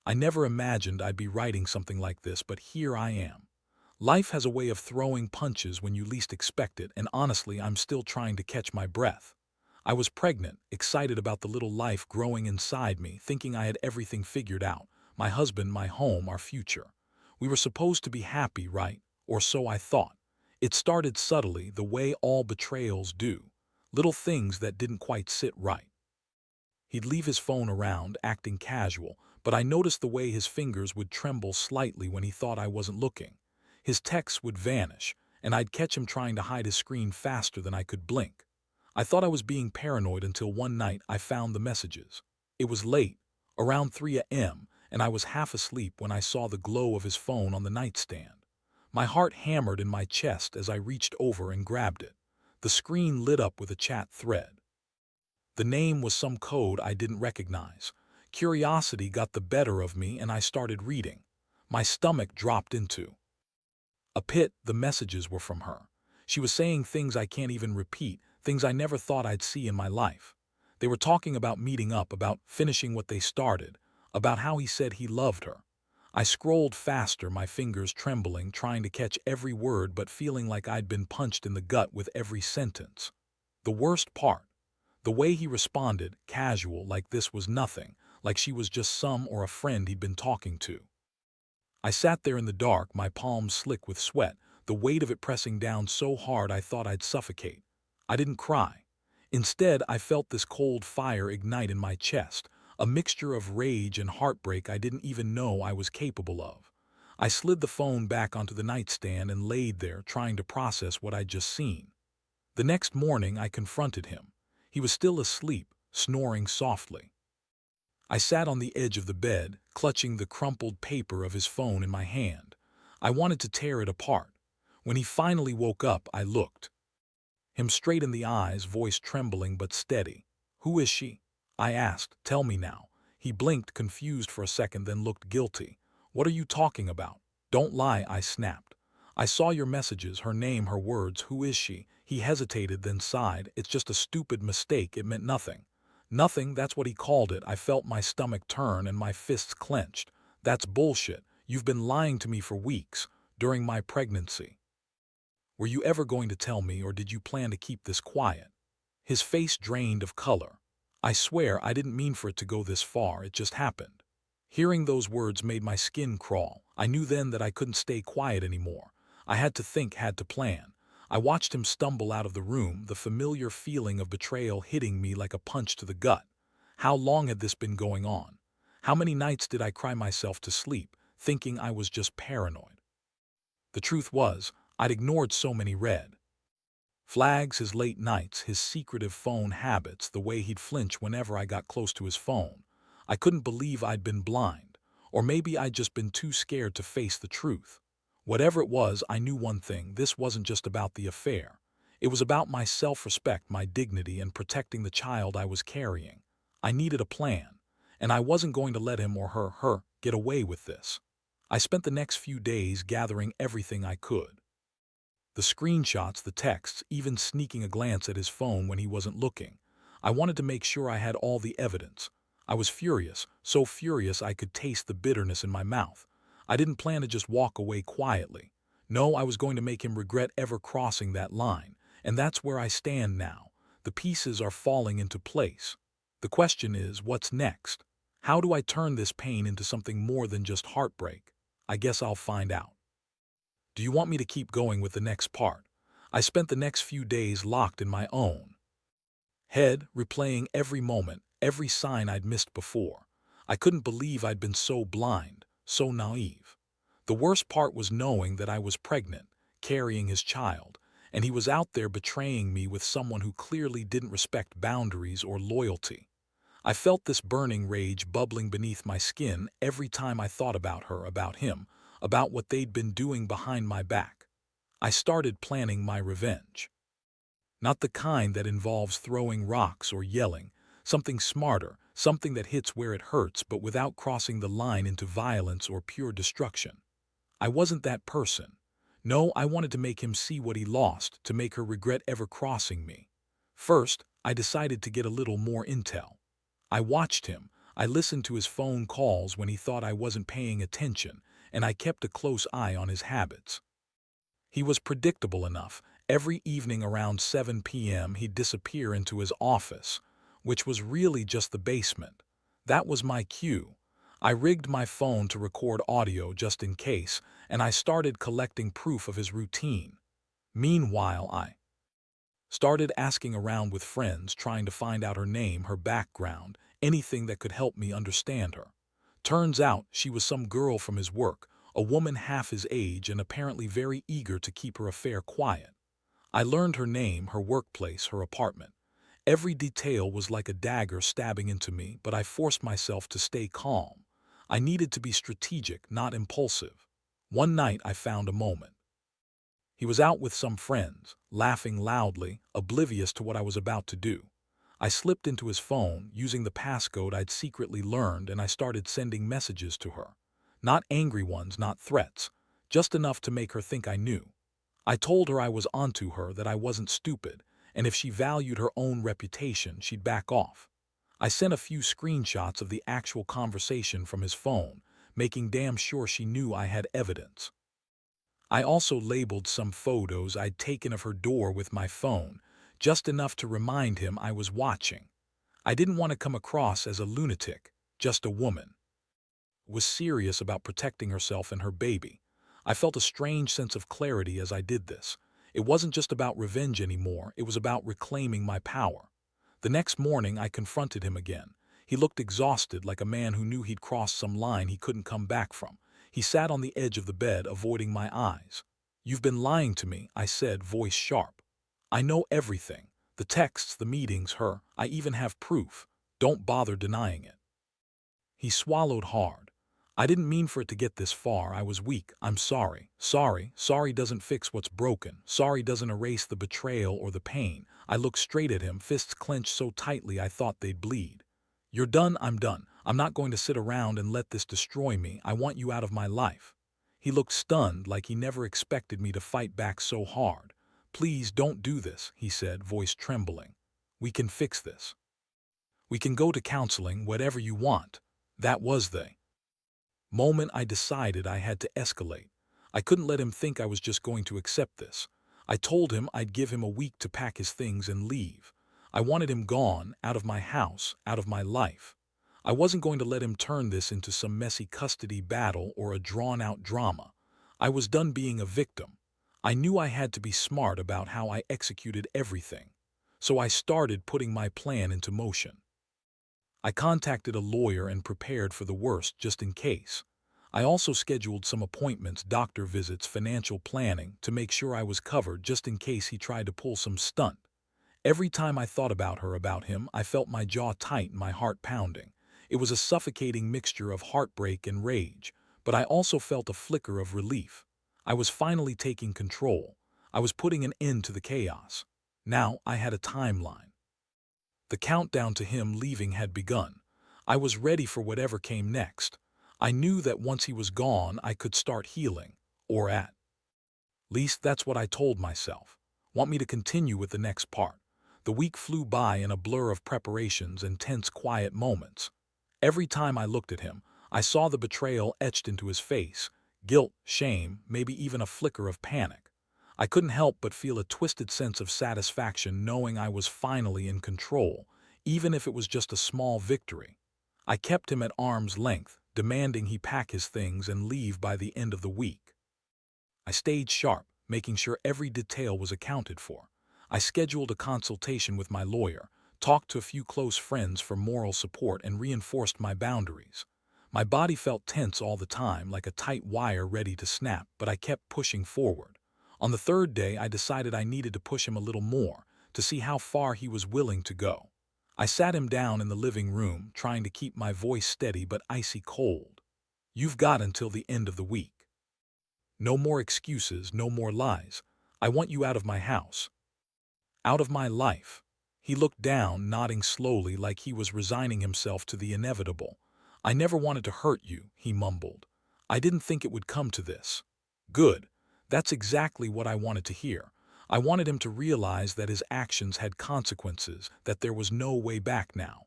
I never imagined I'd be writing something like this, but here I am. Life has a way of throwing punches when you least expect it, and honestly, I'm still trying to catch my breath. I was pregnant, excited about the little life growing inside me, thinking I had everything figured out: my husband, my home, our future. We were supposed to be happy, right? Or so I thought. It started subtly, the way all betrayals do. Little things that didn't quite sit right. He'd leave his phone around, acting casual, but I noticed the way his fingers would tremble slightly when he thought I wasn't looking. His texts would vanish, and I'd catch him trying to hide his screen faster than I could blink. I thought I was being paranoid until one night I found the messages. It was late, around 3 a.m., and I was half asleep when I saw the glow of his phone on the nightstand. My heart hammered in my chest as I reached over and grabbed it. The screen lit up with a chat thread. The name was some code I didn't recognize. Curiosity got the better of me and I started reading. My stomach dropped into a pit. The messages were from her. She was saying things I can't even repeat, things I never thought I'd see in my life. They were talking about meeting up, about finishing what they started, about how he said he loved her. I scrolled faster, my fingers trembling, trying to catch every word but feeling like I'd been punched in the gut with every sentence. The worst part, the way he responded, casual, like this was nothing, like she was just some or a friend he'd been talking to. I sat there in the dark, my palms slick with sweat, the weight of it pressing down so hard I thought I'd suffocate. I didn't cry. Instead, I felt this cold fire ignite in my chest, a mixture of rage and heartbreak I didn't even know I was capable of. I slid the phone back onto the nightstand and laid there, trying to process what I'd just seen. The next morning, I confronted him. He was still asleep, snoring softly. I sat on the edge of the bed, clutching the crumpled paper of his phone in my hand. I wanted to tear it apart. When he finally woke up, I looked him straight in the eyes, voice trembling but steady. "Who is she?" I asked. "Tell me now." He blinked, confused for a second, then looked guilty. "What are you talking about?" "Don't lie," I snapped. "I saw your messages, her name, her words. Who is she?" He hesitated, then sighed. "It's just a stupid mistake. It meant nothing." Nothing, that's what he called it. I felt my stomach turn and my fists clenched. "That's bullshit. You've been lying to me for weeks, during my pregnancy. Were you ever going to tell me, or did you plan to keep this quiet?" His face drained of color. "I swear I didn't mean for it to go this far, it just happened." Hearing those words made my skin crawl. I knew then that I couldn't stay quiet anymore. I had to think, had to plan. I watched him stumble out of the room, the familiar feeling of betrayal hitting me like a punch to the gut. How long had this been going on? How many nights did I cry myself to sleep, thinking I was just paranoid? The truth was, I'd ignored so many red flags: his late nights, his secretive phone habits, the way he'd flinch whenever I got close to his phone. I couldn't believe I'd been blind. Or maybe I'd just been too scared to face the truth. Whatever it was, I knew one thing: this wasn't just about the affair. It was about my self-respect, my dignity, and protecting the child I was carrying. I needed a plan, and I wasn't going to let him or her get away with this. I spent the next few days gathering everything I could. The screenshots, the texts, even sneaking a glance at his phone when he wasn't looking. I wanted to make sure I had all the evidence. I was furious, so furious I could taste the bitterness in my mouth. I didn't plan to just walk away quietly. No, I was going to make him regret ever crossing that line. And that's where I stand now. The pieces are falling into place. The question is, what's next? How do I turn this pain into something more than just heartbreak? I guess I'll find out. Do you want me to keep going with the next part? I spent the next few days locked in my own head, replaying every moment, every sign I'd missed before. I couldn't believe I'd been so blind, so naive. The worst part was knowing that I was pregnant, carrying his child, and he was out there betraying me with someone who clearly didn't respect boundaries or loyalty. I felt this burning rage bubbling beneath my skin every time I thought about her, about him, about what they'd been doing behind my back. I started planning my revenge. Not the kind that involves throwing rocks or yelling, something smarter, something that hits where it hurts but without crossing the line into violence or pure destruction. I wasn't that person. No, I wanted to make him see what he lost, to make her regret ever crossing me. First, I decided to get a little more intel. I watched him. I listened to his phone calls when he thought I wasn't paying attention, and I kept a close eye on his habits. He was predictable enough. Every evening around 7 p.m. he'd disappear into his office, which was really just the basement. That was my cue. I rigged my phone to record audio just in case, and I started collecting proof of his routine. Meanwhile, I started asking around with friends, trying to find out her name, her background, anything that could help me understand her. Turns out she was some girl from his work, a woman half his age and apparently very eager to keep her affair quiet. I learned her name, her workplace, her apartment. Every detail was like a dagger stabbing into me, but I forced myself to stay calm. I needed to be strategic, not impulsive. One night I found a moment. He was out with some friends, laughing loudly, oblivious to what I was about to do. I slipped into his phone, using the passcode I'd secretly learned, and I started sending messages to her. Not angry ones, not threats, just enough to make her think I knew. I told her I was onto her, that I wasn't stupid, and if she valued her own reputation, she'd back off. I sent a few screenshots of the actual conversation from his phone, making damn sure she knew I had evidence. I also labeled some photos I'd taken of her door with my phone, just enough to remind him I was watching. I didn't want to come across as a lunatic, just a woman. Was serious about protecting herself and her baby. I felt a strange sense of clarity as I did this. It wasn't just about revenge anymore, it was about reclaiming my power. The next morning I confronted him again. He looked exhausted, like a man who knew he'd crossed some line he couldn't come back from. He sat on the edge of the bed, avoiding my eyes. "You've been lying to me," I said, voice sharp. "I know everything. The texts, the meetings, her. I even have proof. Don't bother denying it." He swallowed hard. "I didn't mean for it to get this far. I was weak. I'm sorry. Sorry doesn't fix what's broken. Sorry doesn't erase the betrayal or the pain." I looked straight at him, fists clenched so tightly I thought they'd bleed. "You're done, I'm done. I'm not going to sit around and let this destroy me. I want you out of my life." He looked stunned, like he never expected me to fight back so hard. "Please don't do this," he said, voice trembling. "We can fix this. We can go to counseling, whatever you want." That was the moment I decided I had to escalate. I couldn't let him think I was just going to accept this. I told him I'd give him a week to pack his things and leave. I wanted him gone, out of my house, out of my life. I wasn't going to let him turn this into some messy custody battle or a drawn-out drama. I was done being a victim. I knew I had to be smart about how I executed everything. So I started putting my plan into motion. I contacted a lawyer and prepared for the worst just in case. I also scheduled some appointments, doctor visits, financial planning, to make sure I was covered just in case he tried to pull some stunt. Every time I thought about her, about him, I felt my jaw tight and my heart pounding. It was a suffocating mixture of heartbreak and rage, but I also felt a flicker of relief. I was finally taking control. I was putting an end to the chaos. Now I had a timeline. The countdown to him leaving had begun. I was ready for whatever came next. I knew that once he was gone, I could start healing. Or at least that's what I told myself. Want me to continue with the next part? The week flew by in a blur of preparations and tense, quiet moments. Every time I looked at him, I saw the betrayal etched into his face. Guilt, shame, maybe even a flicker of panic. I couldn't help but feel a twisted sense of satisfaction knowing I was finally in control, even if it was just a small victory. I kept him at arm's length, demanding he pack his things and leave by the end of the week. I stayed sharp, making sure every detail was accounted for. I scheduled a consultation with my lawyer, talked to a few close friends for moral support, and reinforced my boundaries. My body felt tense all the time, like a tight wire ready to snap, but I kept pushing forward. On the third day, I decided I needed to push him a little more, to see how far he was willing to go. I sat him down in the living room, trying to keep my voice steady but icy cold. "You've got until the end of the week. No more excuses, no more lies. I want you out of my house. Out of my life." He looked down, nodding slowly like he was resigning himself to the inevitable. "I never wanted to hurt you," he mumbled. "I didn't think it would come to this." Good. That's exactly what I wanted to hear. I wanted him to realize that his actions had consequences, that there was no way back now.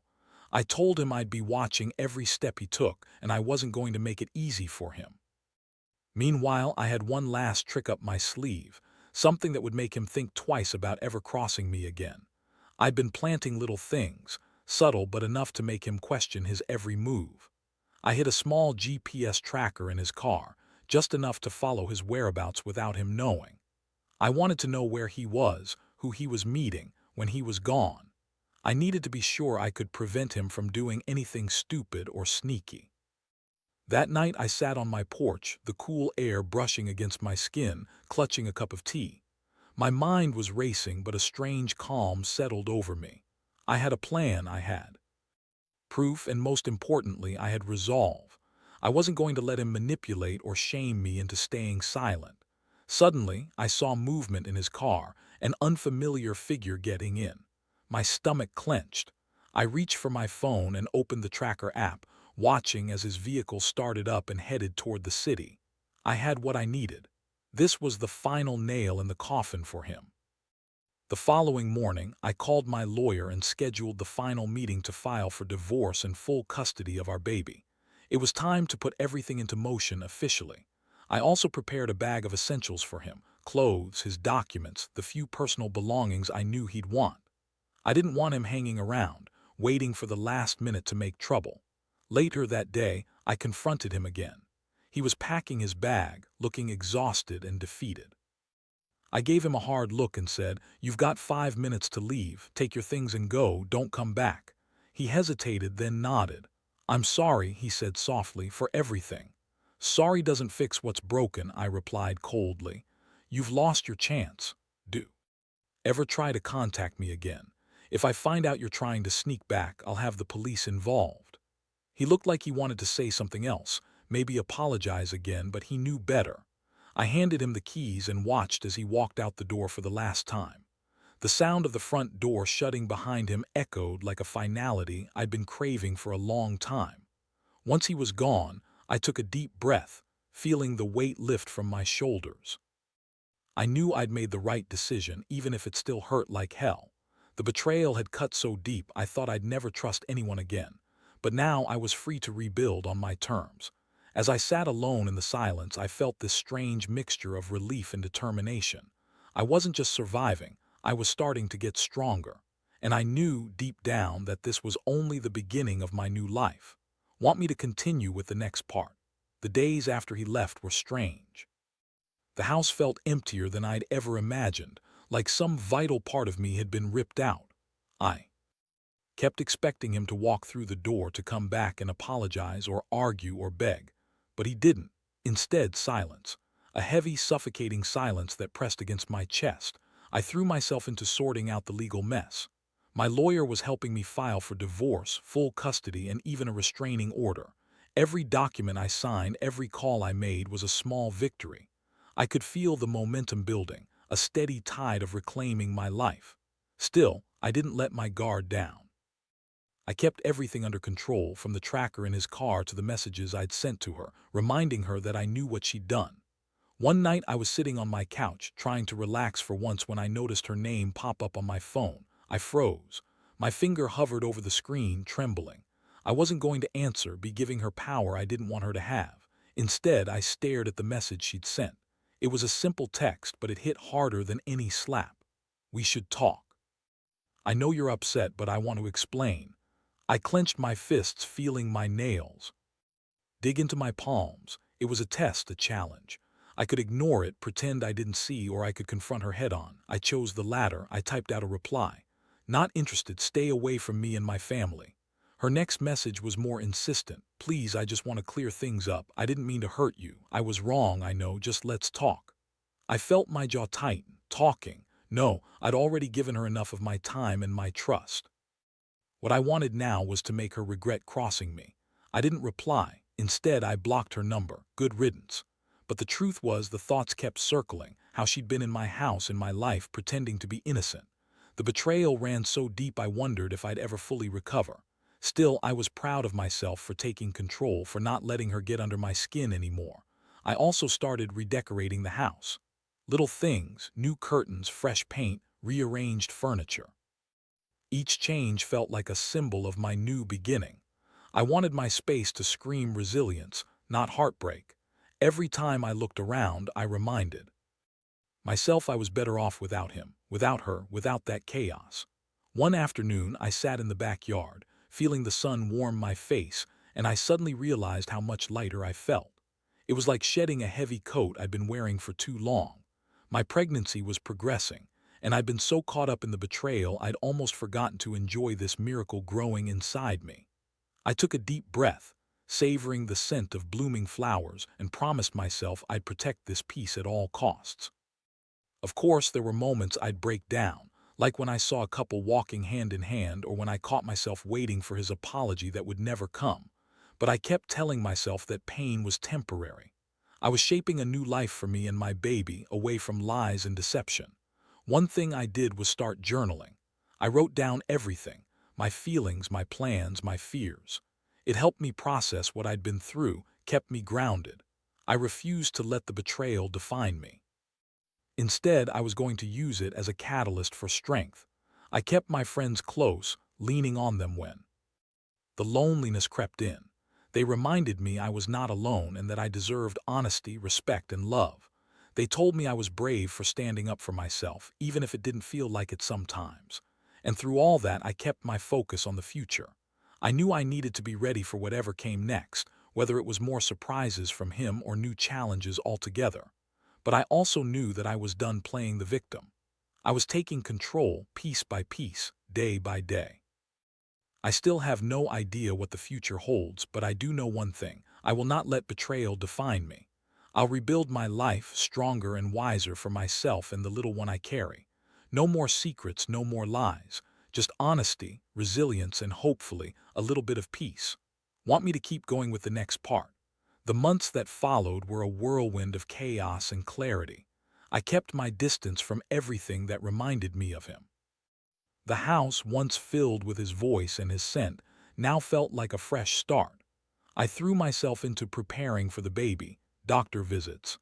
I told him I'd be watching every step he took, and I wasn't going to make it easy for him. Meanwhile, I had one last trick up my sleeve, something that would make him think twice about ever crossing me again. I'd been planting little things, subtle but enough to make him question his every move. I hid a small GPS tracker in his car, just enough to follow his whereabouts without him knowing. I wanted to know where he was, who he was meeting, when he was gone. I needed to be sure I could prevent him from doing anything stupid or sneaky. That night I sat on my porch, the cool air brushing against my skin, clutching a cup of tea. My mind was racing, but a strange calm settled over me. I had a plan, I had proof, and most importantly, I had resolve. I wasn't going to let him manipulate or shame me into staying silent. Suddenly, I saw movement in his car, an unfamiliar figure getting in. My stomach clenched. I reached for my phone and opened the tracker app, watching as his vehicle started up and headed toward the city. I had what I needed. This was the final nail in the coffin for him. The following morning, I called my lawyer and scheduled the final meeting to file for divorce and full custody of our baby. It was time to put everything into motion officially. I also prepared a bag of essentials for him: clothes, his documents, the few personal belongings I knew he'd want. I didn't want him hanging around, waiting for the last minute to make trouble. Later that day, I confronted him again. He was packing his bag, looking exhausted and defeated. I gave him a hard look and said, "You've got 5 minutes to leave. Take your things and go. Don't come back." He hesitated, then nodded. "I'm sorry," he said softly, "for everything." "Sorry doesn't fix what's broken," I replied coldly. "You've lost your chance. Do ever try to contact me again. If I find out you're trying to sneak back, I'll have the police involved." He looked like he wanted to say something else, maybe apologize again, but he knew better. I handed him the keys and watched as he walked out the door for the last time. The sound of the front door shutting behind him echoed like a finality I'd been craving for a long time. Once he was gone, I took a deep breath, feeling the weight lift from my shoulders. I knew I'd made the right decision, even if it still hurt like hell. The betrayal had cut so deep I thought I'd never trust anyone again. But now I was free to rebuild on my terms. As I sat alone in the silence, I felt this strange mixture of relief and determination. I wasn't just surviving, I was starting to get stronger. And I knew deep down that this was only the beginning of my new life. Want me to continue with the next part? The days after he left were strange. The house felt emptier than I'd ever imagined, like some vital part of me had been ripped out. I kept expecting him to walk through the door, to come back and apologize or argue or beg. But he didn't. Instead, silence. A heavy, suffocating silence that pressed against my chest. I threw myself into sorting out the legal mess. My lawyer was helping me file for divorce, full custody, and even a restraining order. Every document I signed, every call I made was a small victory. I could feel the momentum building, a steady tide of reclaiming my life. Still, I didn't let my guard down. I kept everything under control, from the tracker in his car to the messages I'd sent to her, reminding her that I knew what she'd done. One night I was sitting on my couch, trying to relax for once, when I noticed her name pop up on my phone. I froze. My finger hovered over the screen, trembling. I wasn't going to answer, be giving her power I didn't want her to have. Instead, I stared at the message she'd sent. It was a simple text, but it hit harder than any slap. "We should talk. I know you're upset, but I want to explain." I clenched my fists, feeling my nails dig into my palms. It was a test, a challenge. I could ignore it, pretend I didn't see, or I could confront her head on. I chose the latter. I typed out a reply. "Not interested. Stay away from me and my family." Her next message was more insistent. "Please, I just want to clear things up. I didn't mean to hurt you. I was wrong, I know. Just let's talk." I felt my jaw tighten. Talking? No, I'd already given her enough of my time and my trust. What I wanted now was to make her regret crossing me. I didn't reply. Instead, I blocked her number. Good riddance. But the truth was, the thoughts kept circling, how she'd been in my house, in my life, pretending to be innocent. The betrayal ran so deep I wondered if I'd ever fully recover. Still, I was proud of myself for taking control, for not letting her get under my skin anymore. I also started redecorating the house. Little things: new curtains, fresh paint, rearranged furniture. Each change felt like a symbol of my new beginning. I wanted my space to scream resilience, not heartbreak. Every time I looked around, I reminded myself I was better off without him, without her, without that chaos. One afternoon, I sat in the backyard, feeling the sun warm my face, and I suddenly realized how much lighter I felt. It was like shedding a heavy coat I'd been wearing for too long. My pregnancy was progressing, and I'd been so caught up in the betrayal I'd almost forgotten to enjoy this miracle growing inside me. I took a deep breath, savoring the scent of blooming flowers, and promised myself I'd protect this peace at all costs. Of course, there were moments I'd break down, like when I saw a couple walking hand in hand or when I caught myself waiting for his apology that would never come. But I kept telling myself that pain was temporary. I was shaping a new life for me and my baby, away from lies and deception. One thing I did was start journaling. I wrote down everything, my feelings, my plans, my fears. It helped me process what I'd been through, kept me grounded. I refused to let the betrayal define me. Instead, I was going to use it as a catalyst for strength. I kept my friends close, leaning on them when the loneliness crept in. They reminded me I was not alone and that I deserved honesty, respect, and love. They told me I was brave for standing up for myself, even if it didn't feel like it sometimes. And through all that, I kept my focus on the future. I knew I needed to be ready for whatever came next, whether it was more surprises from him or new challenges altogether. But I also knew that I was done playing the victim. I was taking control piece by piece, day by day. I still have no idea what the future holds, but I do know one thing. I will not let betrayal define me. I'll rebuild my life stronger and wiser for myself and the little one I carry. No more secrets, no more lies. Just honesty, resilience, and hopefully a little bit of peace. Want me to keep going with the next part? The months that followed were a whirlwind of chaos and clarity. I kept my distance from everything that reminded me of him. The house, once filled with his voice and his scent, now felt like a fresh start. I threw myself into preparing for the baby, doctor visits,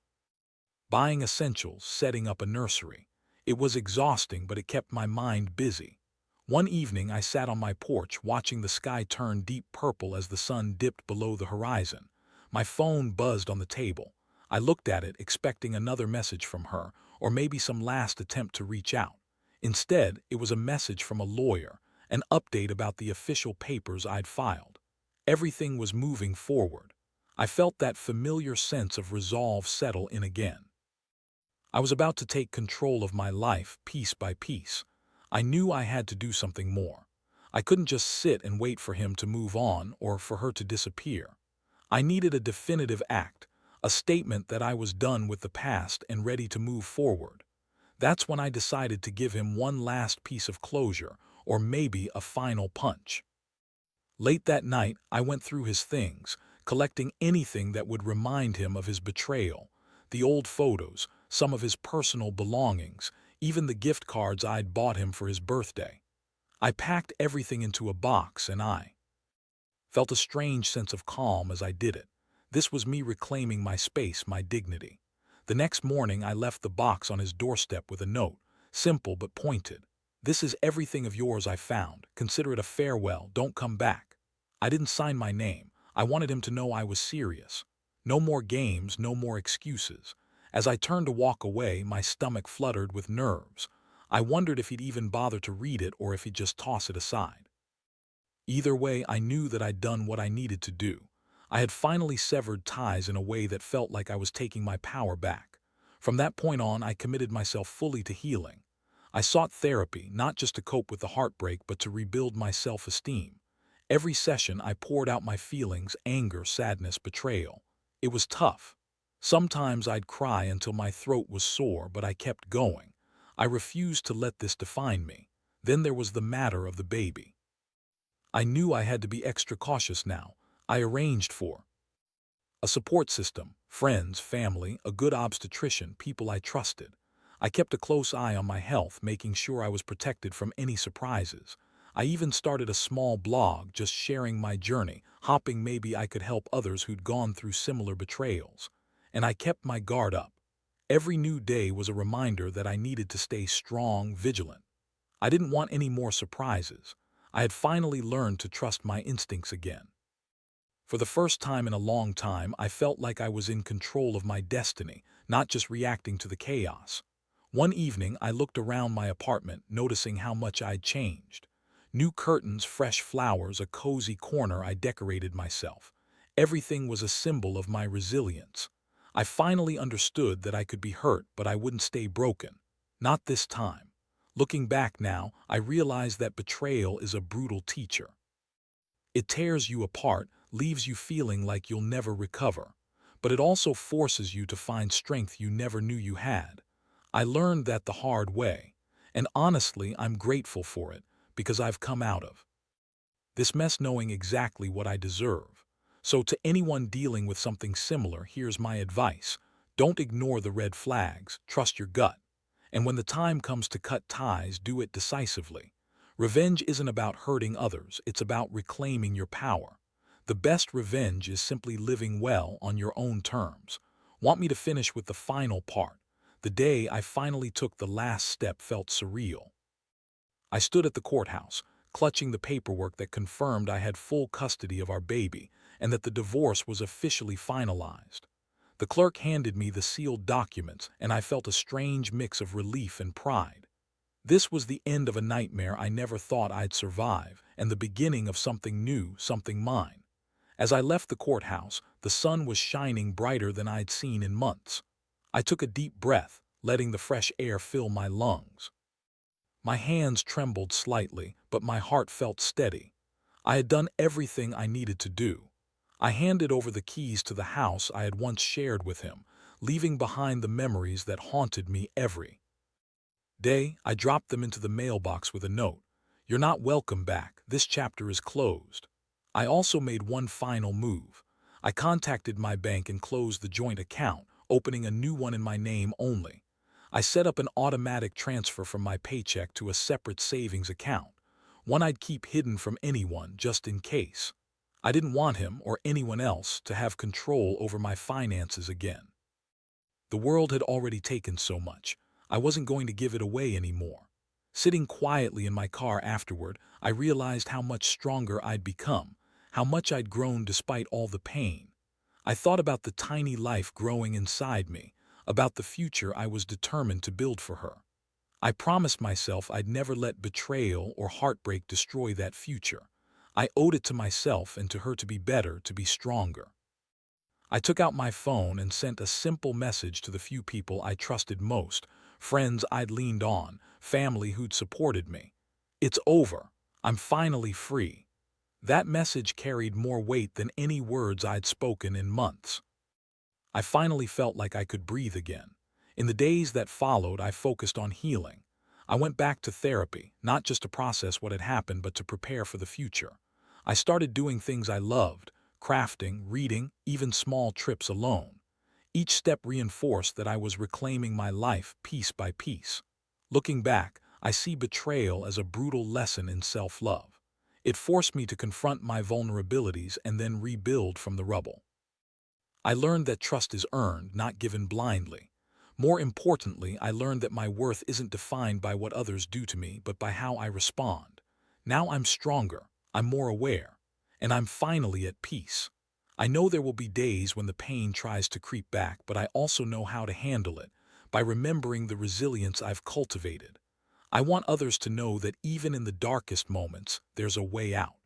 buying essentials, setting up a nursery. It was exhausting, but it kept my mind busy. One evening, I sat on my porch watching the sky turn deep purple as the sun dipped below the horizon. My phone buzzed on the table. I looked at it, expecting another message from her, or maybe some last attempt to reach out. Instead, it was a message from a lawyer, an update about the official papers I'd filed. Everything was moving forward. I felt that familiar sense of resolve settle in again. I was about to take control of my life piece by piece. I knew I had to do something more. I couldn't just sit and wait for him to move on or for her to disappear. I needed a definitive act, a statement that I was done with the past and ready to move forward. That's when I decided to give him one last piece of closure, or maybe a final punch. Late that night, I went through his things, collecting anything that would remind him of his betrayal. The old photos, some of his personal belongings, even the gift cards I'd bought him for his birthday. I packed everything into a box and I felt a strange sense of calm as I did it. This was me reclaiming my space, my dignity. The next morning, I left the box on his doorstep with a note, simple but pointed. "This is everything of yours I found. Consider it a farewell. Don't come back." I didn't sign my name. I wanted him to know I was serious. No more games, no more excuses. As I turned to walk away, my stomach fluttered with nerves. I wondered if he'd even bother to read it or if he'd just toss it aside. Either way, I knew that I'd done what I needed to do. I had finally severed ties in a way that felt like I was taking my power back. From that point on, I committed myself fully to healing. I sought therapy, not just to cope with the heartbreak, but to rebuild my self-esteem. Every session, I poured out my feelings, anger, sadness, betrayal. It was tough. Sometimes I'd cry until my throat was sore, but I kept going. I refused to let this define me. Then there was the matter of the baby. I knew I had to be extra cautious now. I arranged for a support system, friends, family, a good obstetrician, people I trusted. I kept a close eye on my health, making sure I was protected from any surprises. I even started a small blog, just sharing my journey, hoping maybe I could help others who'd gone through similar betrayals. And I kept my guard up. Every new day was a reminder that I needed to stay strong, vigilant. I didn't want any more surprises. I had finally learned to trust my instincts again. For the first time in a long time, I felt like I was in control of my destiny, not just reacting to the chaos. One evening, I looked around my apartment, noticing how much I'd changed. New curtains, fresh flowers, a cozy corner I decorated myself. Everything was a symbol of my resilience. I finally understood that I could be hurt, but I wouldn't stay broken. Not this time. Looking back now, I realize that betrayal is a brutal teacher. It tears you apart, leaves you feeling like you'll never recover. But it also forces you to find strength you never knew you had. I learned that the hard way. And honestly, I'm grateful for it, because I've come out of this mess knowing exactly what I deserve. So to anyone dealing with something similar, here's my advice. Don't ignore the red flags, trust your gut. And when the time comes to cut ties, do it decisively. Revenge isn't about hurting others, it's about reclaiming your power. The best revenge is simply living well on your own terms. Want me to finish with the final part? The day I finally took the last step felt surreal. I stood at the courthouse, clutching the paperwork that confirmed I had full custody of our baby and that the divorce was officially finalized. The clerk handed me the sealed documents, and I felt a strange mix of relief and pride. This was the end of a nightmare I never thought I'd survive, and the beginning of something new, something mine. As I left the courthouse, the sun was shining brighter than I'd seen in months. I took a deep breath, letting the fresh air fill my lungs. My hands trembled slightly, but my heart felt steady. I had done everything I needed to do. I handed over the keys to the house I had once shared with him, leaving behind the memories that haunted me every day. I dropped them into the mailbox with a note. "You're not welcome back. This chapter is closed." I also made one final move. I contacted my bank and closed the joint account, opening a new one in my name only. I set up an automatic transfer from my paycheck to a separate savings account, one I'd keep hidden from anyone just in case. I didn't want him or anyone else to have control over my finances again. The world had already taken so much. I wasn't going to give it away anymore. Sitting quietly in my car afterward, I realized how much stronger I'd become, how much I'd grown despite all the pain. I thought about the tiny life growing inside me, about the future I was determined to build for her. I promised myself I'd never let betrayal or heartbreak destroy that future. I owed it to myself and to her to be better, to be stronger. I took out my phone and sent a simple message to the few people I trusted most, friends I'd leaned on, family who'd supported me. It's over. I'm finally free. That message carried more weight than any words I'd spoken in months. I finally felt like I could breathe again. In the days that followed, I focused on healing. I went back to therapy, not just to process what had happened, but to prepare for the future. I started doing things I loved, crafting, reading, even small trips alone. Each step reinforced that I was reclaiming my life piece by piece. Looking back, I see betrayal as a brutal lesson in self-love. It forced me to confront my vulnerabilities and then rebuild from the rubble. I learned that trust is earned, not given blindly. More importantly, I learned that my worth isn't defined by what others do to me, but by how I respond. Now I'm stronger, I'm more aware, and I'm finally at peace. I know there will be days when the pain tries to creep back, but I also know how to handle it, by remembering the resilience I've cultivated. I want others to know that even in the darkest moments, there's a way out.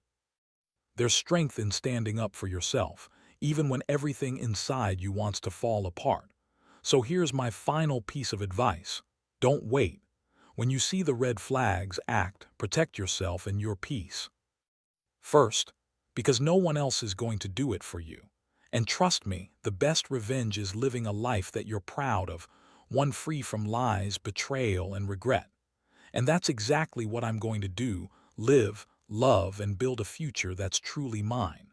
There's strength in standing up for yourself, even when everything inside you wants to fall apart. So here's my final piece of advice. Don't wait. When you see the red flags, act, protect yourself and your peace. First, because no one else is going to do it for you. And trust me, the best revenge is living a life that you're proud of, one free from lies, betrayal, and regret. And that's exactly what I'm going to do: live, love, and build a future that's truly mine.